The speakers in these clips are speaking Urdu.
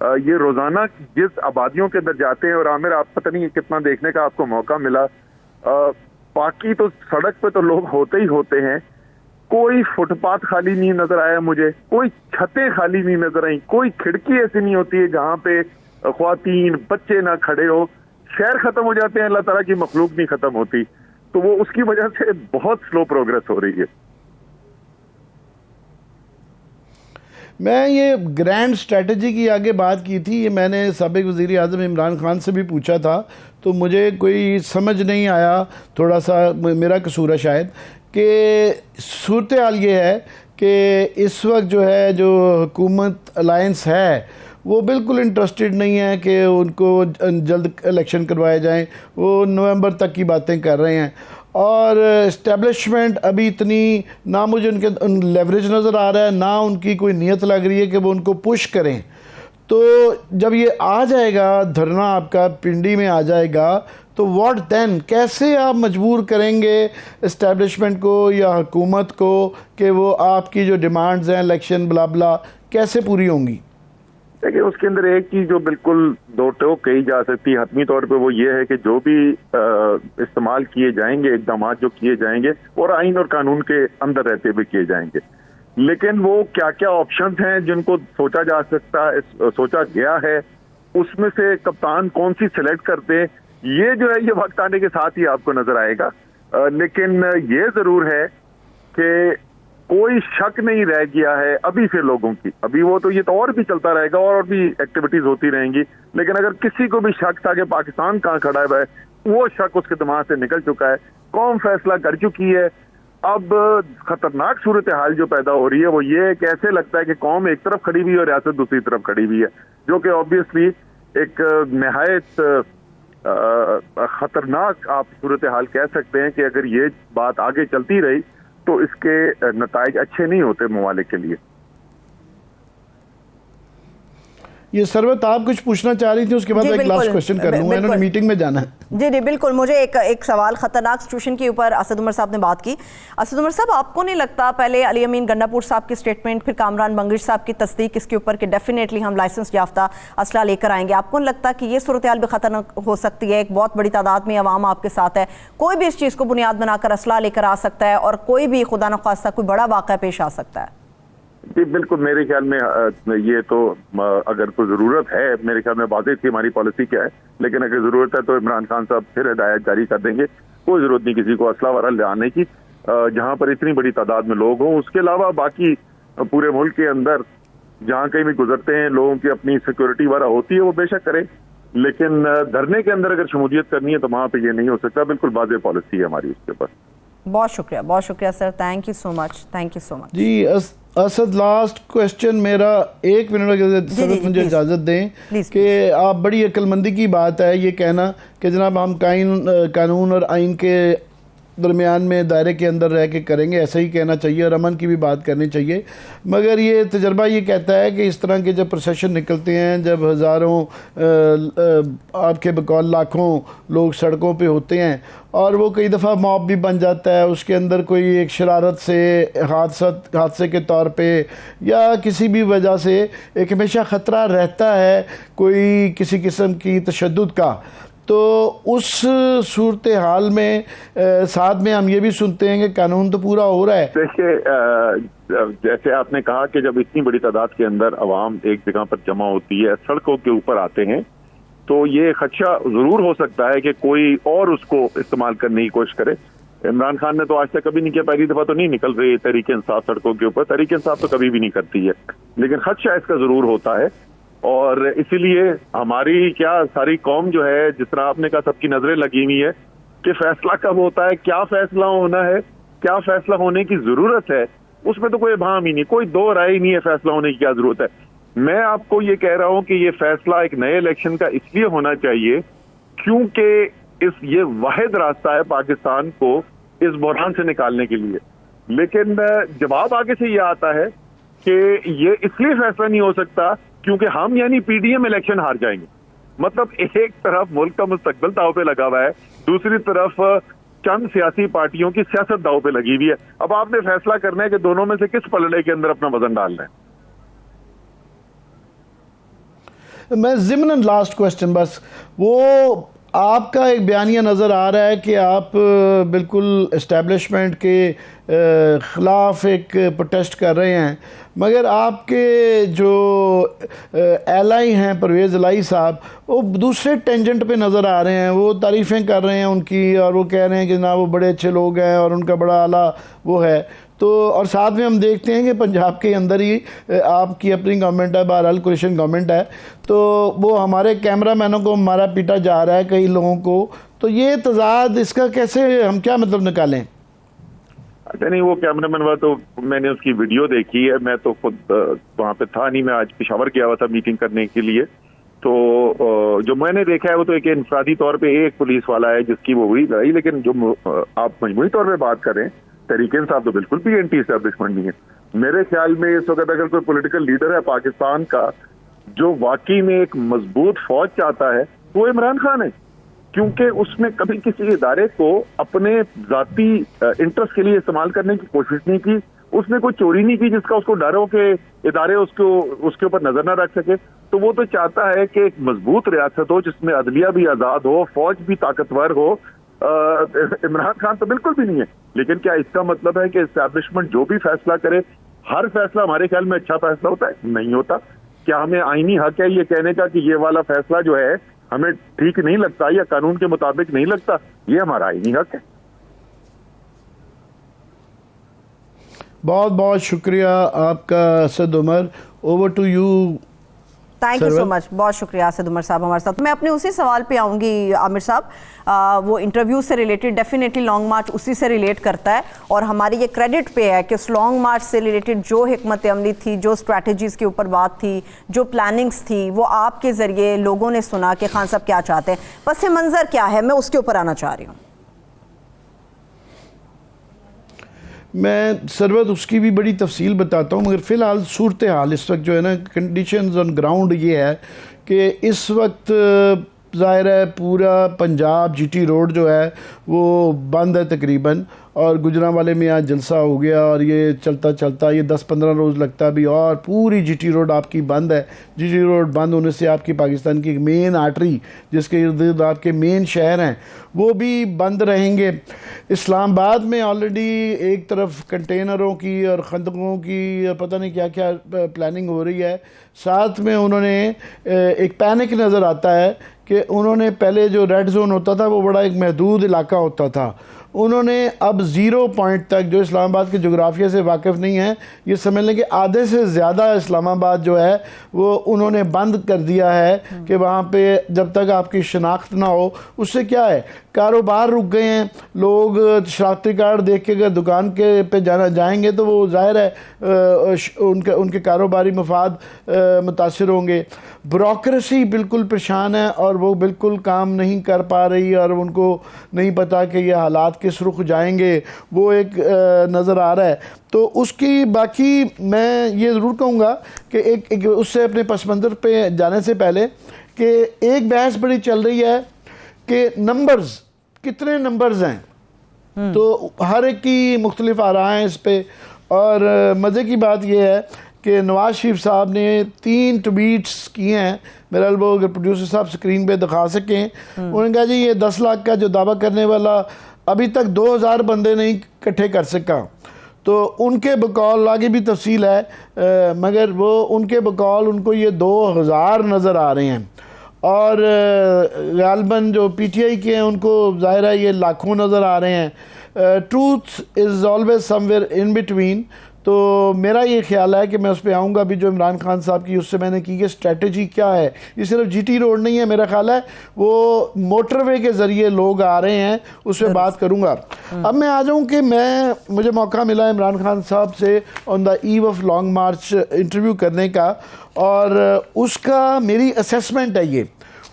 یہ روزانہ جس آبادیوں کے اندر جاتے ہیں، اور عامر آپ پتہ نہیں کتنا دیکھنے کا آپ کو موقع ملا، باقی تو سڑک پہ تو لوگ ہوتے ہی ہوتے ہیں، کوئی فٹ پاتھ خالی نہیں نظر آیا مجھے، کوئی چھتیں خالی نہیں نظر آئیں، کوئی کھڑکی ایسی نہیں ہوتی ہے جہاں پہ خواتین بچے نہ کھڑے ہو. شہر ختم ہو جاتے ہیں، اللہ تعالیٰ کی مخلوق نہیں ختم ہوتی، تو وہ اس کی وجہ سے بہت سلو پروگرس ہو رہی ہے. میں یہ گرینڈ اسٹریٹجی کی آگے بات کی تھی، یہ میں نے سابق وزیر اعظم عمران خان سے بھی پوچھا تھا، تو مجھے کوئی سمجھ نہیں آیا، تھوڑا سا میرا قصور ہے شاید، کہ صورتحال یہ ہے کہ اس وقت جو ہے جو حکومت الائنس ہے وہ بالکل انٹرسٹڈ نہیں ہے کہ ان کو جلد الیکشن کروائے جائیں، وہ نومبر تک کی باتیں کر رہے ہیں، اور اسٹیبلشمنٹ ابھی اتنی نہ مجھے ان کے لیوریج نظر آ رہا ہے، نہ ان کی کوئی نیت لگ رہی ہے کہ وہ ان کو پش کریں. تو جب یہ آ جائے گا دھرنا آپ کا پنڈی میں آ جائے گا تو واٹ دین، کیسے آپ مجبور کریں گے اسٹیبلشمنٹ کو یا حکومت کو کہ وہ آپ کی جو ڈیمانڈز ہیں الیکشن بلا بلا کیسے پوری ہوں گی؟ دیکھیں اس کے اندر ایک چیز جو بالکل دو ٹوک کہی جا سکتی حتمی طور پہ وہ یہ ہے کہ جو بھی استعمال کیے جائیں گے، اقدامات جو کیے جائیں گے، اور آئین اور قانون کے اندر رہتے ہوئے کیے جائیں گے. لیکن وہ کیا کیا آپشنز ہیں جن کو سوچا جا سکتا ہے، سوچا گیا ہے، اس میں سے کپتان کون سی سلیکٹ کرتے ہیں، یہ جو ہے یہ وقت آنے کے ساتھ ہی آپ کو نظر آئے گا. لیکن یہ ضرور ہے کہ کوئی شک نہیں رہ گیا ہے ابھی سے لوگوں کی، ابھی وہ تو یہ تو اور بھی چلتا رہے گا اور بھی ایکٹیویٹیز ہوتی رہیں گی، لیکن اگر کسی کو بھی شک تھا کہ پاکستان کہاں کھڑا ہے وہ شک اس کے دماغ سے نکل چکا ہے. قوم فیصلہ کر چکی ہے. اب خطرناک صورتحال جو پیدا ہو رہی ہے وہ یہ ہے کہ ایسے لگتا ہے کہ قوم ایک طرف کھڑی ہوئی ہے اور ریاست دوسری طرف کھڑی ہوئی ہے، جو کہ آبویسلی ایک نہایت خطرناک آپ صورتحال کہہ سکتے ہیں کہ اگر یہ بات آگے چلتی رہی تو اس کے نتائج اچھے نہیں ہوتے ممالک کے لیے. یہ سروت آپ کچھ پوچھنا چاہ رہی تھی، اس کے بعد ایک لاسٹ کوشچن کر لوں گا، انہوں نے میٹنگ میں جانا ہے. جی بالکل، مجھے ایک سوال خطرناک سچویشن کے اوپر اسد عمر صاحب نے بات کی. اسد عمر صاحب، آپ کو نہیں لگتا پہلے علی امین گنڈا پور صاحب کی سٹیٹمنٹ، پھر کامران بنگش صاحب کی تصدیق اس کے اوپر کہ ڈیفینیٹلی ہم لائسنس یافتہ اسلحہ لے کر آئیں گے، آپ کو نہیں لگتا کہ یہ صورتحال بھی خطرناک ہو سکتی ہے؟ ایک بہت بڑی تعداد میں عوام آپ کے ساتھ ہے، کوئی بھی اس چیز کو بنیاد بنا کر اسلحہ لے کر آ سکتا ہے اور کوئی بھی خدا نخواستہ کوئی بڑا واقعہ پیش آ سکتا ہے. جی بالکل، میرے خیال میں یہ تو اگر کوئی ضرورت ہے، میرے خیال میں واضح تھی ہماری پالیسی کیا ہے، لیکن اگر ضرورت ہے تو عمران خان صاحب پھر ہدایت جاری کر دیں گے. کوئی ضرورت نہیں کسی کو اسلحہ وغیرہ لے آنے کی جہاں پر اتنی بڑی تعداد میں لوگ ہوں. اس کے علاوہ باقی پورے ملک کے اندر جہاں کہیں بھی گزرتے ہیں لوگوں کی اپنی سیکورٹی وغیرہ ہوتی ہے، وہ بے شک کریں، لیکن دھرنے کے اندر اگر شمولیت کرنی ہے تو وہاں پہ یہ نہیں ہو سکتا. بالکل واضح پالیسی ہے ہماری اس کے اوپر. بہت شکریہ sir, thank you so much. جی اسد، لاسٹ کوشچن میرا، ایک منٹ سروت مجھے اجازت دیں کہ آپ بڑی عقل مندی کی بات ہے یہ کہنا کہ جناب ہم قانون اور آئین کے درمیان میں دائرے کے اندر رہ کے کریں گے، ایسا ہی کہنا چاہیے اور امن کی بھی بات کرنی چاہیے. مگر یہ تجربہ یہ کہتا ہے کہ اس طرح کے جب پروسیشن نکلتے ہیں، جب ہزاروں آپ کے بقول لاکھوں لوگ سڑکوں پہ ہوتے ہیں اور وہ کئی دفعہ موب بھی بن جاتا ہے، اس کے اندر کوئی ایک شرارت سے حادثے کے طور پہ یا کسی بھی وجہ سے ایک ہمیشہ خطرہ رہتا ہے کوئی کسی قسم کی تشدد کا. تو اس صورتحال میں ساتھ میں ہم یہ بھی سنتے ہیں کہ قانون تو پورا ہو رہا ہے. دیکھیے جیسے آپ نے کہا کہ جب اتنی بڑی تعداد کے اندر عوام ایک جگہ پر جمع ہوتی ہے، سڑکوں کے اوپر آتے ہیں، تو یہ خدشہ ضرور ہو سکتا ہے کہ کوئی اور اس کو استعمال کرنے کی کوشش کرے. عمران خان نے تو آج تک کبھی نہیں کیا، پہلی دفعہ تو نہیں نکل رہی تحریک انصاف سڑکوں کے اوپر، تحریک انصاف تو کبھی بھی نہیں کرتی ہے، لیکن خدشہ اس کا ضرور ہوتا ہے. اور اسی لیے ہماری ساری قوم جو ہے، جس طرح آپ نے کہا سب کی نظریں لگی ہوئی ہے کہ فیصلہ کب ہوتا ہے، کیا فیصلہ ہونا ہے، کیا فیصلہ ہونے کی ضرورت ہے، اس میں تو کوئی ابہام ہی نہیں، کوئی دو رائے نہیں ہے فیصلہ ہونے کی کیا ضرورت ہے. میں آپ کو یہ کہہ رہا ہوں کہ یہ فیصلہ ایک نئے الیکشن کا اس لیے ہونا چاہیے کیونکہ یہ واحد راستہ ہے پاکستان کو اس بحران سے نکالنے کے لیے. لیکن جواب آگے سے یہ آتا ہے کہ یہ اس لیے فیصلہ نہیں ہو سکتا کیونکہ ہم یعنی پی ڈی ایم الیکشن ہار جائیں گے. مطلب ایک طرف ملک کا مستقبل داؤ پہ لگا ہوا ہے، دوسری طرف چند سیاسی پارٹیوں کی سیاست داؤ پہ لگی ہوئی ہے. اب آپ نے فیصلہ کرنا ہے کہ دونوں میں سے کس پلڑے کے اندر اپنا وزن ڈالنا ہے. میں ضمن لاسٹ کوشچن بس، وہ آپ کا ایک بیانیہ نظر آ رہا ہے کہ آپ بالکل اسٹیبلشمنٹ کے خلاف ایک پروٹیسٹ کر رہے ہیں، مگر آپ کے جو ایلائی ہیں پرویز الہی صاحب، وہ دوسرے ٹینجنٹ پہ نظر آ رہے ہیں، وہ تعریفیں کر رہے ہیں ان کی، اور وہ کہہ رہے ہیں کہ جناب وہ بڑے اچھے لوگ ہیں اور ان کا بڑا اعلیٰ وہ ہے. تو اور ساتھ میں ہم دیکھتے ہیں کہ پنجاب کے اندر ہی آپ کی اپنی گورنمنٹ ہے، بہرحال کولیشن گورنمنٹ ہے، تو وہ ہمارے کیمرہ مینوں کو مارا پیٹا جا رہا ہے کئی لوگوں کو. تو یہ تضاد اس کا کیسے ہم کیا مطلب نکالیں؟ اچھا نہیں، وہ کیمرہ مین ہوا تو میں نے اس کی ویڈیو دیکھی ہے، میں تو خود وہاں پہ تھا نہیں، میں آج پشاور گیا ہوا تھا میٹنگ کرنے کے لیے. تو جو میں نے دیکھا ہے وہ تو ایک انفرادی طور پہ ایک پولیس والا ہے جس کی وہ ہوئی لڑائی، لیکن جو آپ مجموعی طور پہ بات کریں، تحریک انصاف تو بالکل بھی اینٹی اسٹیبلشمنٹ نہیں ہے. میرے خیال میں اس وقت اگر کوئی پولیٹیکل لیڈر ہے پاکستان کا جو واقعی میں ایک مضبوط فوج چاہتا ہے وہ عمران خان ہے، کیونکہ اس نے کبھی کسی ادارے کو اپنے ذاتی انٹرسٹ کے لیے استعمال کرنے کی کوشش نہیں کی. اس نے کوئی چوری نہیں کی جس کا اس کو ڈر ہو کہ ادارے اس کے اوپر نظر نہ رکھ سکے. تو وہ تو چاہتا ہے کہ ایک مضبوط ریاست ہو جس میں عدلیہ بھی آزاد ہو، فوج بھی طاقتور ہو. عمران خان تو بالکل بھی نہیں ہے. لیکن کیا اس کا مطلب ہے کہ اسٹیبلشمنٹ جو بھی فیصلہ کرے، ہر فیصلہ ہمارے خیال میں اچھا فیصلہ ہوتا ہے؟ نہیں ہوتا. کیا ہمیں آئینی حق ہے یہ کہنے کا کہ یہ والا فیصلہ جو ہے ہمیں ٹھیک نہیں لگتا یا قانون کے مطابق نہیں لگتا؟ یہ ہمارا آئینی حق ہے. بہت بہت شکریہ آپ کا Asad Umar. Over to you. Thank you so much, بہت شکریہ اسد عمر صاحب ہمارے ساتھ. میں اپنے اسی سوال پہ آؤں گی عامر صاحب، وہ انٹرویو سے ریلیٹڈ ڈیفینیٹلی لانگ مارچ اسی سے ریلیٹ کرتا ہے، اور ہماری یہ کریڈٹ پہ ہے کہ اس لانگ مارچ سے ریلیٹڈ جو حکمت عملی تھی، جو اسٹریٹجیز کے اوپر بات تھی، جو پلاننگز تھی، وہ آپ کے ذریعے لوگوں نے سنا کہ خان صاحب کیا چاہتے ہیں. پس منظر کیا ہے، میں اس کے اوپر آنا چاہ رہی ہوں. میں سرورت اس کی بھی بڑی تفصیل بتاتا ہوں، مگر فی الحال صورتحال اس وقت جو ہے نا، کنڈیشنز آن گراؤنڈ یہ ہے کہ اس وقت ظاہر ہے پورا پنجاب جی ٹی روڈ جو ہے وہ بند ہے تقریباً، اور گجرانوالے میں آج جلسہ ہو گیا، اور یہ چلتا چلتا یہ 10-15 روز لگتا بھی، اور پوری جی ٹی روڈ آپ کی بند ہے. جی ٹی روڈ بند ہونے سے آپ کی پاکستان کی ایک مین آرٹری جس کے ارد گرد آپ کے مین شہر ہیں وہ بھی بند رہیں گے. اسلام آباد میں آلریڈی ایک طرف کنٹینروں کی اور خندقوں کی پتہ نہیں کیا کیا پلاننگ ہو رہی ہے. ساتھ میں انہوں نے ایک پینک نظر آتا ہے کہ انہوں نے پہلے جو ریڈ زون ہوتا تھا وہ بڑا ایک محدود علاقہ ہوتا تھا، انہوں نے اب 0 پوائنٹ تک، جو اسلام آباد کے جغرافیہ سے واقف نہیں ہیں یہ سمجھ لیں کہ آدھے سے زیادہ اسلام آباد جو ہے وہ انہوں نے بند کر دیا ہے کہ وہاں پہ جب تک آپ کی شناخت نہ ہو. اس سے کیا ہے، کاروبار رک گئے ہیں. لوگ شناختی کارڈ دیکھ کے اگر دکان کے پہ جائیں گے تو وہ ظاہر ہے ان کے کاروباری مفاد متاثر ہوں گے. بیوروکریسی بالکل پریشان ہے اور وہ بالکل کام نہیں کر پا رہی، اور ان کو نہیں پتا کہ یہ حالات کس رخ جائیں گے، وہ ایک نظر آ رہا ہے. تو اس کی باقی میں یہ ضرور کہوں گا کہ ایک اس سے اپنے پس منظر پہ جانے سے پہلے کہ ایک بحث بڑی چل رہی ہے کہ نمبرز، کتنے نمبرز ہیں، تو ہر ایک کی مختلف آراء ہیں اس پہ. اور مزے کی بات یہ ہے کہ نواز شریف صاحب نے 3 ٹویٹس کیے ہیں، میرا وہ اگر پروڈیوسر صاحب سکرین پہ دکھا سکیں. انہوں نے کہا جی یہ 10 لاکھ کا جو دعویٰ کرنے والا ابھی تک 2000 بندے نہیں اکٹھے کر سکا. تو ان کے بقول آگے بھی تفصیل ہے، مگر وہ ان کے بقول ان کو یہ 2000 نظر آ رہے ہیں، اور غالباً جو پی ٹی آئی کے ہیں ان کو ظاہر ہے یہ لاکھوں نظر آ رہے ہیں. Truth is always some where in between. تو میرا یہ خیال ہے کہ میں اس پہ آؤں گا بھی، جو عمران خان صاحب کی اس سے میں نے کی کہ اسٹریٹجی کیا ہے. یہ صرف جی ٹی روڈ نہیں ہے، میرا خیال ہے وہ موٹر وے کے ذریعے لوگ آ رہے ہیں، اس پہ بات کروں گا. اب میں آ جاؤں کہ مجھے موقع ملا عمران خان صاحب سے آن دا ایو آف لانگ مارچ انٹرویو کرنے کا، اور اس کا میری اسیسمنٹ ہے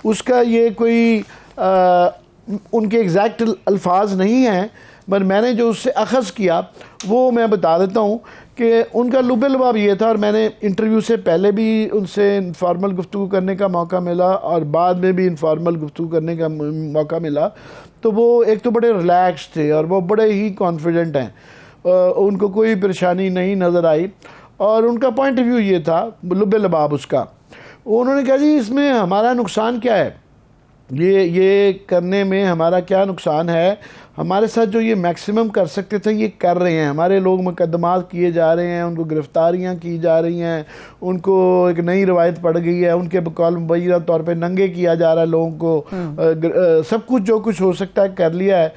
اس کا یہ کوئی ان کے ایگزیکٹ الفاظ نہیں ہیں، مگر میں نے جو اس سے اخذ کیا وہ میں بتا دیتا ہوں کہ ان کا لب لباب یہ تھا. اور میں نے انٹرویو سے پہلے بھی ان سے انفارمل گفتگو کرنے کا موقع ملا اور بعد میں بھی انفارمل گفتگو کرنے کا موقع ملا. تو وہ ایک تو بڑے ریلیکس تھے اور وہ بڑے ہی کانفیڈنٹ ہیں، ان کو کوئی پریشانی نہیں نظر آئی. اور ان کا پوائنٹ آف ویو یہ تھا، لب لباب اس کا انہوں نے کہا جی اس میں ہمارا نقصان کیا ہے، یہ کرنے میں ہمارا کیا نقصان ہے، ہمارے ساتھ جو یہ میکسیمم کر سکتے تھے یہ کر رہے ہیں، ہمارے لوگ مقدمات کیے جا رہے ہیں، ان کو گرفتاریاں کی جا رہی ہیں، ان کو ایک نئی روایت پڑ گئی ہے، ان کے بقول مبینہ طور پہ ننگے کیا جا رہا ہے لوگوں کو، سب کچھ جو کچھ ہو سکتا ہے کر لیا ہے،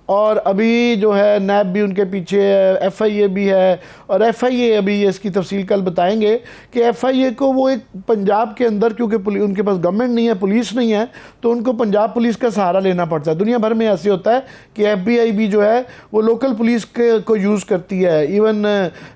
اور ابھی جو ہے نیب بھی ان کے پیچھے ہے، ایف آئی اے بھی ہے، اور ایف آئی اے ابھی اس کی تفصیل کل بتائیں گے کہ ایف آئی اے کو وہ ایک پنجاب کے اندر، کیونکہ ان کے پاس گورنمنٹ نہیں ہے، پولیس نہیں ہے، تو ان کو پنجاب پولیس کا سہارا لینا پڑتا ہے۔ دنیا بھر میں ایسے ہوتا ہے کہ ایف بی آئی بھی جو ہے وہ لوکل پولیس کو یوز کرتی ہے، ایون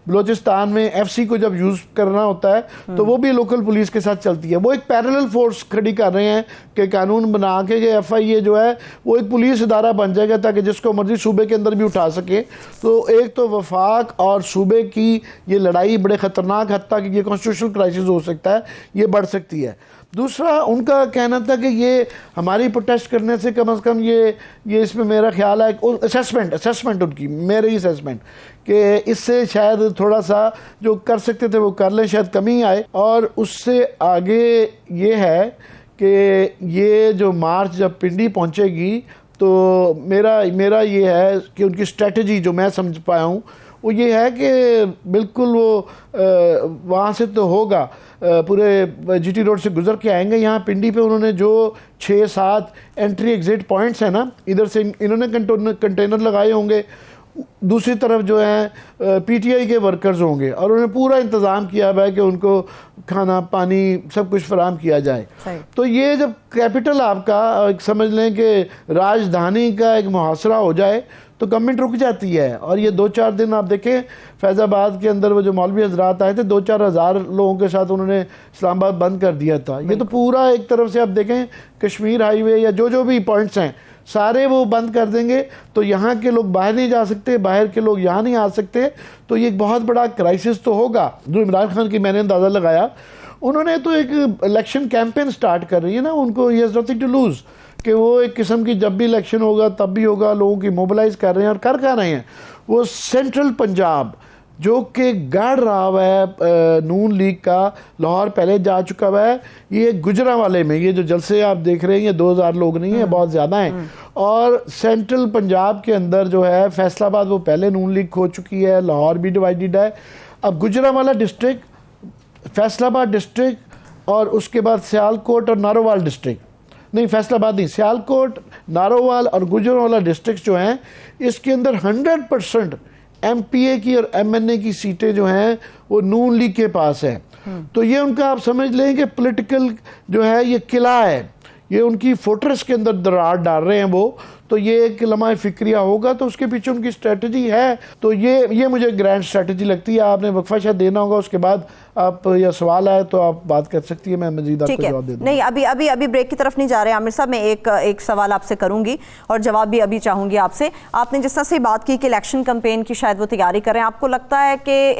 بلوچستان میں ایف سی کو جب یوز کرنا ہوتا ہے تو وہ بھی لوکل پولیس کے ساتھ چلتی ہے۔ وہ ایک پیرلل فورس کھڑی کر رہے ہیں کہ قانون بنا کے کہ ایف آئی اے جو ہے وہ ایک پولیس ادارہ بن جائے گا تاکہ جس کو مرضی صوبے کے اندر بھی اٹھا سکے۔ تو ایک تو وفاق اور صوبے کی یہ لڑائی بڑے خطرناک حد تک یہ کانسٹیٹیوشنل کرائسس ہو سکتا ہے، یہ بڑھ سکتی ہے۔ دوسرا ان کا کہنا تھا کہ یہ ہماری پروٹیسٹ کرنے سے کم از کم یہ اس میں میرا خیال ہے اسیسمنٹ ان کی، میری اسیسمنٹ کہ اس سے شاید تھوڑا سا جو کر سکتے تھے وہ کر لیں، شاید کمی آئے۔ اور اس سے آگے یہ ہے کہ یہ جو مارچ جب پنڈی پہنچے گی تو میرا یہ ہے کہ ان کی اسٹریٹجی جو میں سمجھ پایا ہوں وہ یہ ہے کہ بالکل وہ وہاں سے تو ہوگا، پورے جی ٹی روڈ سے گزر کے آئیں گے، یہاں پنڈی پہ انہوں نے جو 6-7 انٹری ایگزٹ پوائنٹس ہیں نا، ادھر سے انہوں نے کنٹینر لگائے ہوں گے، دوسری طرف جو ہیں پی ٹی آئی کے ورکرز ہوں گے، اور انہوں نے پورا انتظام کیا ہوا ہے کہ ان کو کھانا پانی سب کچھ فراہم کیا جائے۔ تو یہ جب کیپٹل آپ کا سمجھ لیں کہ راجدھانی کا ایک محاصرہ ہو جائے تو گورنمنٹ رک جاتی ہے، اور یہ 2-4 دن آپ دیکھیں فیض آباد کے اندر وہ جو مولوی حضرات آئے تھے 2-4 ہزار لوگوں کے ساتھ انہوں نے اسلام آباد بند کر دیا تھا۔ یہ تو پورا ایک طرف سے آپ دیکھیں کشمیر ہائی وے یا جو بھی پوائنٹس ہیں سارے وہ بند کر دیں گے، تو یہاں کے لوگ باہر نہیں جا سکتے، باہر کے لوگ یہاں نہیں آ سکتے، تو یہ ایک بہت بڑا کرائسس تو ہوگا۔ جو عمران خان کی میں نے اندازہ لگایا، انہوں نے تو ایک الیکشن کیمپین سٹارٹ کر رہی ہے نا، ان کو ہی ہیز نتھنگ ٹو لوز، کہ وہ ایک قسم کی جب بھی الیکشن ہوگا تب بھی ہوگا، لوگوں کی موبلائز کر رہے ہیں، اور کر رہے ہیں۔ وہ سینٹرل پنجاب جو کہ گڑھ رہا ہوا ہے نون لیگ کا، لاہور پہلے جا چکا ہوا ہے، یہ گجرانوالے میں یہ جو جلسے آپ دیکھ رہے ہیں یہ 2000 لوگ نہیں ہیں، بہت زیادہ ہیں، اور سینٹرل پنجاب کے اندر جو ہے فیصل آباد وہ پہلے نون لیگ کھو چکی ہے، لاہور بھی ڈیوائیڈڈ ہے، اب گجرانوالہ ڈسٹرکٹ، فیصل آباد ڈسٹرکٹ، اور اس کے بعد سیالکوٹ اور نارووال ڈسٹرکٹ، نہیں فیصل آباد نہیں، سیالکوٹ، نارووال اور گجرانوالہ ڈسٹرکٹ جو ہیں اس کے اندر 100% ایم پی اے کی اور ایم این اے کی سیٹیں جو ہیں وہ نون لیگ کے پاس ہیں۔ تو یہ ان کا آپ سمجھ لیں کہ پولیٹیکل جو ہے یہ قلعہ ہے، یہ ان کی فورٹریس کے اندر درار ڈال رہے ہیں وہ، تو یہ ایک لمحہ فکریہ ہوگا، تو اس کے پیچھے ان کی اسٹریٹجی ہے، تو یہ مجھے گرینڈ اسٹریٹجی لگتی ہے۔ آپ نے وقفہ شاید دینا ہوگا، اس کے بعد آپ یا سوال آئے تو آپ بات کر سکتی ہے، میں مزید آپ کو جواب دے دوں۔ نہیں ابھی بریک کی طرف نہیں جا رہے عامر صاحب، میں ایک سوال آپ سے کروں گی اور جواب بھی ابھی چاہوں گی آپ سے۔ آپ نے جس طرح سے بات کی کہ الیکشن کمپین کی شاید وہ تیاری کر رہے ہیں، آپ کو لگتا ہے کہ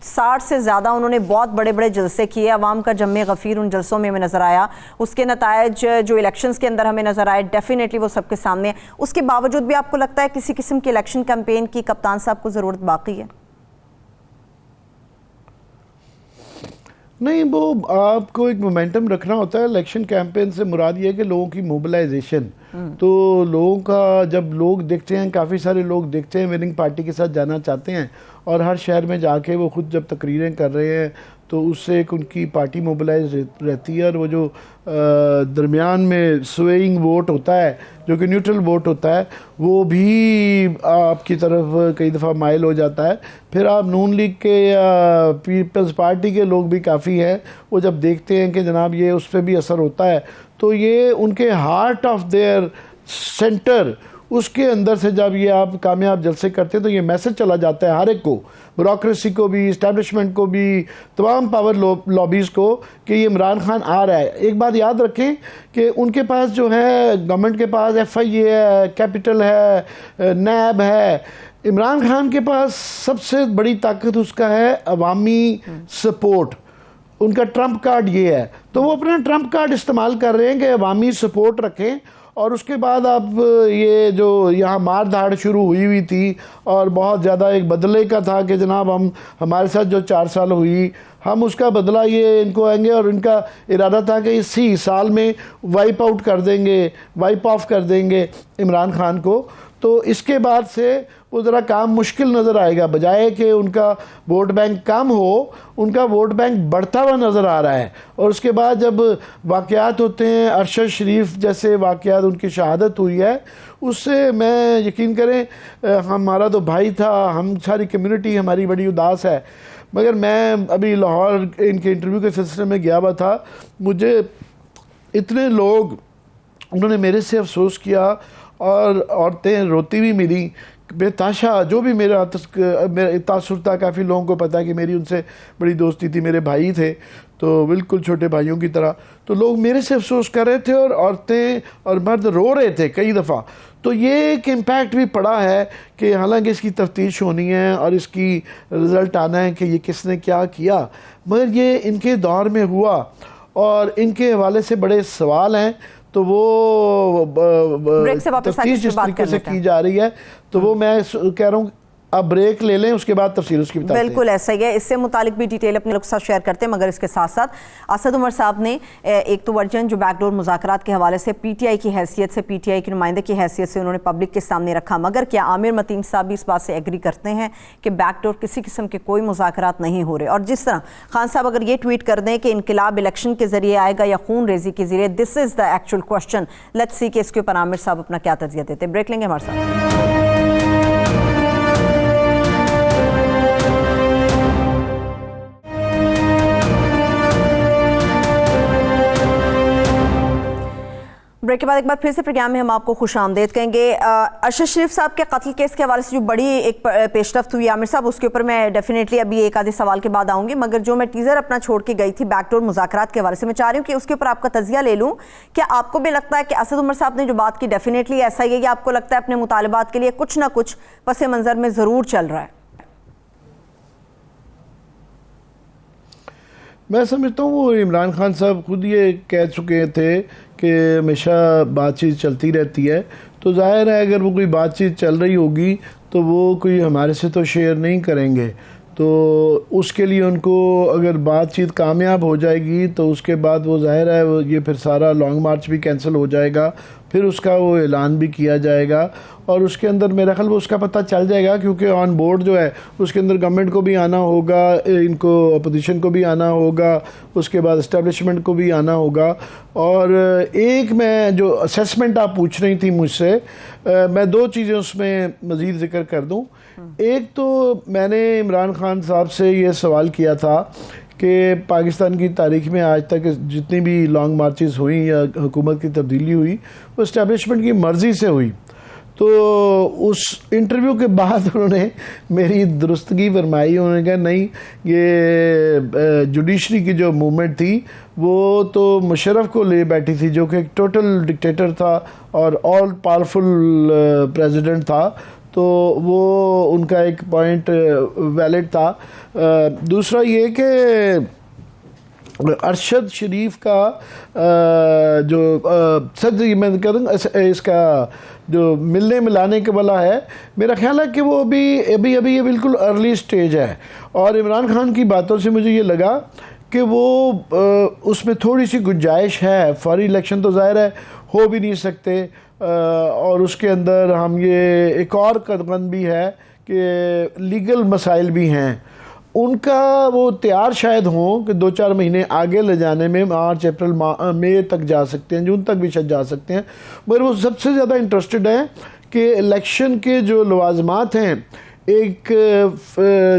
60 سے زیادہ انہوں نے بہت بڑے بڑے جلسے کیے، عوام کا جم غفیر ان جلسوں میں نظر آیا، اس کے نتائج جو الیکشنز کے اندر ہمیں نظر آئے ڈیفینیٹلی وہ سب کے سامنے، اس کے باوجود بھی آپ کو لگتا ہے کسی قسم کی الیکشن کمپین کی کپتان صاحب کو ضرورت باقی ہے؟ نہیں، وہ آپ کو ایک مومنٹم رکھنا ہوتا ہے۔ الیکشن کیمپین سے مراد یہ ہے کہ لوگوں کی موبلائزیشن، تو لوگوں کا جب لوگ دیکھتے ہیں، کافی سارے لوگ دیکھتے ہیں وننگ پارٹی کے ساتھ جانا چاہتے ہیں، اور ہر شہر میں جا کے وہ خود جب تقریریں کر رہے ہیں تو اس سے ایک ان کی پارٹی موبلائز رہتی ہے، اور وہ جو درمیان میں سوئنگ ووٹ ہوتا ہے جو کہ نیوٹرل ووٹ ہوتا ہے وہ بھی آپ کی طرف کئی دفعہ مائل ہو جاتا ہے۔ پھر آپ نون لیگ کے یا پیپلز پارٹی کے لوگ بھی کافی ہیں، وہ جب دیکھتے ہیں کہ جناب یہ اس پہ بھی اثر ہوتا ہے، تو یہ ان کے ہارٹ آف دیئر سینٹر، اس کے اندر سے جب یہ آپ کامیاب جلسے کرتے ہیں تو یہ میسج چلا جاتا ہے ہر ایک کو، بیوروکریسی کو بھی، اسٹیبلشمنٹ کو بھی، تمام پاور لابیز کو، کہ یہ عمران خان آ رہا ہے۔ ایک بات یاد رکھیں کہ ان کے پاس جو ہے گورنمنٹ کے پاس ایف آئی اے ہے، کیپٹل ہے، نیب ہے، عمران خان کے پاس سب سے بڑی طاقت اس کا ہے عوامی سپورٹ، ان کا ٹرمپ کارڈ یہ ہے، تو وہ اپنا ٹرمپ کارڈ استعمال کر رہے ہیں کہ عوامی سپورٹ رکھیں۔ اور اس کے بعد اب یہ جو یہاں مار دھاڑ شروع ہوئی تھی اور بہت زیادہ ایک بدلے کا تھا کہ جناب ہمارے ساتھ جو 4 سال ہوئی ہم اس کا بدلہ یہ ان کو آئیں گے، اور ان کا ارادہ تھا کہ اسی سال میں وائپ آؤٹ کر دیں گے، وائپ آف کر دیں گے عمران خان کو. تو اس کے بعد سے وہ ذرا کام مشکل نظر آئے گا، بجائے کہ ان کا ووٹ بینک کم ہو ان کا ووٹ بینک بڑھتا ہوا نظر آ رہا ہے. اور اس کے بعد جب واقعات ہوتے ہیں، ارشد شریف جیسے واقعات، ان کی شہادت ہوئی ہے، اس سے میں یقین کریں ہمارا تو بھائی تھا، ہم ساری کمیونٹی ہماری بڑی اداس ہے. مگر میں ابھی لاہور ان کے انٹرویو کے سلسلے میں گیا ہوا تھا، مجھے اتنے لوگ انہوں نے میرے سے افسوس کیا، اور عورتیں روتی بھی ملی بے تاشا. جو بھی میرا تاثر تھا، کافی لوگوں کو پتا کہ میری ان سے بڑی دوستی تھی، میرے بھائی تھے تو بالکل چھوٹے بھائیوں کی طرح. تو لوگ میرے سے افسوس کر رہے تھے، اور عورتیں اور مرد رو رہے تھے کئی دفعہ. تو یہ ایک امپیکٹ بھی پڑا ہے کہ حالانکہ اس کی تفتیش ہونی ہے اور اس کی رزلٹ آنا ہے کہ یہ کس نے کیا کیا، مگر یہ ان کے دور میں ہوا اور ان کے حوالے سے بڑے سوال ہیں. تو وہ تفتیش جس طریقے سے کی جا رہی ہے، تو وہ میں کہہ رہا ہوں اب بریک لے لیں، اس کے بعد تفصیل اس کی بتاتے ہیں. بالکل ایسا ہی ہے. اس سے متعلق بھی ڈیٹیل اپنے لوگ ساتھ شیئر کرتے ہیں، مگر اس کے ساتھ ساتھ اسد عمر صاحب نے ایک تو ورژن جو بیک ڈور مذاکرات کے حوالے سے پی ٹی آئی کی حیثیت سے، پی ٹی آئی کے نمائندے کی حیثیت سے انہوں نے پبلک کے سامنے رکھا. مگر کیا عامر متین صاحب بھی اس بات سے ایگری کرتے ہیں کہ بیک ڈور کسی قسم کے کوئی مذاکرات نہیں ہو رہے؟ اور جس طرح خان صاحب اگر یہ ٹویٹ کر دیں کہ انقلاب الیکشن کے ذریعے آئے گا یا خون ریزی کے ذریعے، this is the actual question. Let's see کہ اس کے اوپر عامر صاحب اپنا کیا تجزیہ دیتے ہیں. بریک لیں گے ہمارے ساتھ. بریک کے بعد ایک بار پھر سے پروگرام میں ہم آپ کو خوش آمدید کہیں گے. ارشد شریف صاحب کے قتل کیس کے حوالے سے جو بڑی ایک پیش رفت ہوئی عامر صاحب، اس کے اوپر میں ڈیفینیٹلی ابھی ایک آدھے سوال کے بعد آؤں گی. مگر جو میں ٹیزر اپنا چھوڑ کے گئی تھی بیک ڈور مذاکرات کے حوالے سے، میں چاہ رہی ہوں کہ اس کے اوپر آپ کا تجزیہ لے لوں. کیا آپ کو بھی لگتا ہے کہ اسد عمر صاحب نے جو بات کی ڈیفینیٹلی ایسا ہی ہے، یا آپ کو لگتا ہے اپنے مطالبات کے لیے کچھ نہ کچھ پس منظر میں ضرور چل رہا ہے؟ میں سمجھتا ہوں وہ عمران خان صاحب خود یہ کہہ چکے تھے کہ ہمیشہ بات چیت چلتی رہتی ہے. تو ظاہر ہے اگر وہ کوئی بات چیت چل رہی ہوگی تو وہ کوئی ہمارے سے تو شیئر نہیں کریں گے. تو اس کے لیے ان کو اگر بات چیت کامیاب ہو جائے گی تو اس کے بعد وہ ظاہر ہے یہ پھر سارا لانگ مارچ بھی کینسل ہو جائے گا، پھر اس کا وہ اعلان بھی کیا جائے گا. اور اس کے اندر میرا خیال وہ اس کا پتہ چل جائے گا، کیونکہ آن بورڈ جو ہے اس کے اندر گورنمنٹ کو بھی آنا ہوگا، ان کو اپوزیشن کو بھی آنا ہوگا، اس کے بعد اسٹیبلشمنٹ کو بھی آنا ہوگا. اور ایک میں جو اسیسمنٹ آپ پوچھ رہی تھی مجھ سے، میں دو چیزیں اس میں مزید ذکر کر دوں. ایک تو میں نے عمران خان صاحب سے یہ سوال کیا تھا کہ پاکستان کی تاریخ میں آج تک جتنی بھی لانگ مارچز ہوئیں یا حکومت کی تبدیلی ہوئی وہ اسٹیبلشمنٹ کی مرضی سے ہوئی. تو اس انٹرویو کے بعد انہوں نے میری درستگی فرمائی. انہوں نے کہا نہیں، یہ جوڈیشری کی جو موومنٹ تھی وہ تو مشرف کو لے بیٹھی تھی، جو کہ ایک ٹوٹل ڈکٹیٹر تھا اور آل پاورفل پریزیڈنٹ تھا. تو وہ ان کا ایک پوائنٹ ویلڈ تھا. دوسرا یہ کہ ارشد شریف کا جو صدر میں کہہ دوں اس کا جو ملنے ملانے کے والا ہے، میرا خیال ہے کہ وہ ابھی یہ بالکل ارلی سٹیج ہے. اور عمران خان کی باتوں سے مجھے یہ لگا کہ وہ اس میں تھوڑی سی گنجائش ہے. فوری الیکشن تو ظاہر ہے ہو بھی نہیں سکتے، اور اس کے اندر ہم یہ ایک اور قدغن بھی ہے کہ لیگل مسائل بھی ہیں. ان کا وہ تیار شاید ہوں کہ 2-4 مہینے آگے لے جانے میں، مارچ اپریل مئی تک جا سکتے ہیں، جون تک بھی شاید جا سکتے ہیں. مگر وہ سب سے زیادہ انٹرسٹڈ ہیں کہ الیکشن کے جو لوازمات ہیں، ایک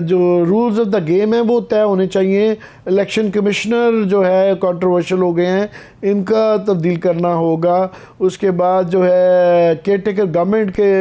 جو رولز آف دا گیم ہیں وہ طے ہونے چاہیے. الیکشن کمشنر جو ہے کنٹروورشل ہو گئے ہیں، ان کا تبدیل کرنا ہوگا. اس کے بعد جو ہے کیئر ٹیکر گورنمنٹ کے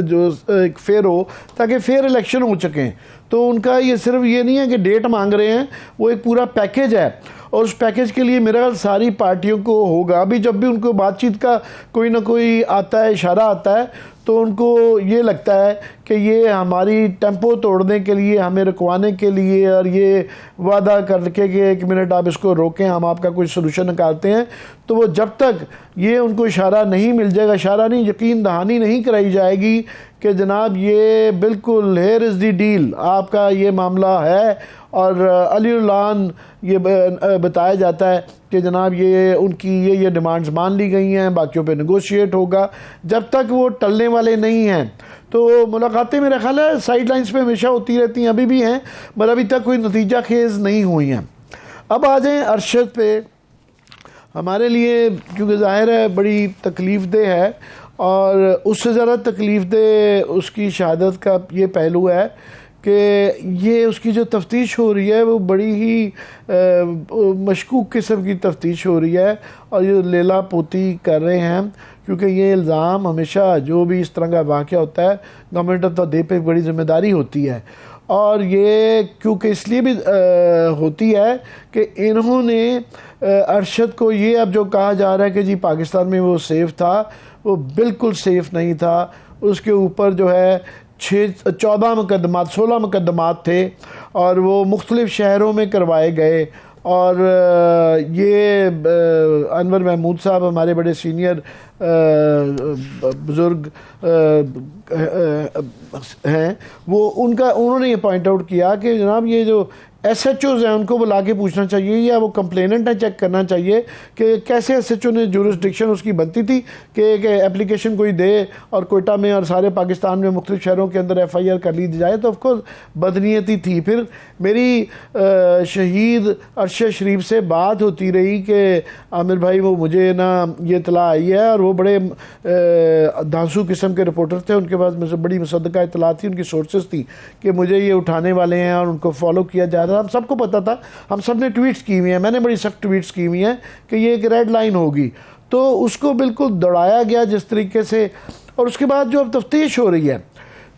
جو ایک فیئر ہو تاکہ فیئر الیکشن ہو سکیں. تو ان کا یہ صرف یہ نہیں ہے کہ ڈیٹ مانگ رہے ہیں، وہ ایک پورا پیکیج ہے. اور اس پیکیج کے لیے میرا خیال ساری پارٹیوں کو ہوگا. ابھی جب بھی ان کو بات چیت کا کوئی نہ کوئی آتا ہے، اشارہ آتا ہے، تو ان کو یہ لگتا ہے کہ یہ ہماری ٹیمپو توڑنے کے لیے, ہمیں رکوانے کے لیے, اور یہ وعدہ کر کے کہ 1 منٹ آپ اس کو روکیں, ہم آپ کا کوئی سلوشن نکالتے ہیں. تو وہ جب تک یہ ان کو اشارہ نہیں مل جائے گا, اشارہ نہیں, یقین دہانی نہیں کرائی جائے گی کہ جناب یہ بالکل ہیئر از دی ڈیل, آپ کا یہ معاملہ ہے, اور علی الان یہ بتایا جاتا ہے کہ جناب یہ ان کی یہ ڈیمانڈز مان لی گئی ہیں, باقیوں پہ نیگوشیٹ ہوگا, جب تک وہ ٹلنے والے نہیں ہیں. تو ملاقاتیں میرا خیال ہے سائیڈ لائنز پہ ہمیشہ ہوتی رہتی ہیں, ابھی بھی ہیں, مگر ابھی تک کوئی نتیجہ خیز نہیں ہوئی ہیں. اب آ جائیں ارشد پہ. ہمارے لیے کیونکہ ظاہر ہے بڑی تکلیف دہ ہے, اور اس سے زیادہ تکلیف دہ اس کی شہادت کا یہ پہلو ہے کہ یہ اس کی جو تفتیش ہو رہی ہے وہ بڑی ہی مشکوک قسم کی تفتیش ہو رہی ہے, اور یہ لیلا پوتی کر رہے ہیں, کیونکہ یہ الزام ہمیشہ جو بھی اس طرح کا واقعہ ہوتا ہے گورنمنٹ آف دا ڈے پہ بڑی ذمہ داری ہوتی ہے. اور یہ کیونکہ اس لیے بھی ہوتی ہے کہ انہوں نے ارشد کو یہ اب جو کہا جا رہا ہے کہ جی پاکستان میں وہ سیف تھا, وہ بالکل سیف نہیں تھا. اس کے اوپر جو ہے 16 مقدمات تھے, اور وہ مختلف شہروں میں کروائے گئے. اور یہ انور محمود صاحب ہمارے بڑے سینئر بزرگ ہیں, وہ انہوں نے یہ پوائنٹ آؤٹ کیا کہ جناب یہ جو ایس ایچ اوز ہیں ان کو بلا کے پوچھنا چاہیے, یا وہ کمپلیننٹ ہیں چیک کرنا چاہیے کہ کیسے ایس ایچ او نے جورسڈکشن اس کی بنتی تھی کہ اپلیکیشن کوئی دے اور کوئٹہ میں اور سارے پاکستان میں مختلف شہروں کے اندر ایف آئی آر کر لی جائے. تو آف کورس بدنیتی تھی. پھر میری شہید ارشد شریف سے بات ہوتی رہی کہ عامر بھائی وہ مجھے نا یہ اطلاع آئی ہے, اور وہ بڑے دھانسو قسم کے رپورٹر تھے, ان کے پاس بڑی مصدقہ اطلاع تھی, ان کی سورسز تھی کہ مجھے یہ اٹھانے والے ہیں اور ان کو فالو کیا جا رہا ہے. ہم سب کو پتا تھا, ہم سب نے ٹویٹس کی ہوئی ہیں, میں نے بڑی سخت ٹویٹس کی ہوئی ہیں کہ یہ ایک ریڈ لائن ہوگی. تو اس کو بالکل دوڑایا گیا جس طریقے سے. اور اس کے بعد جو اب تفتیش ہو رہی ہے,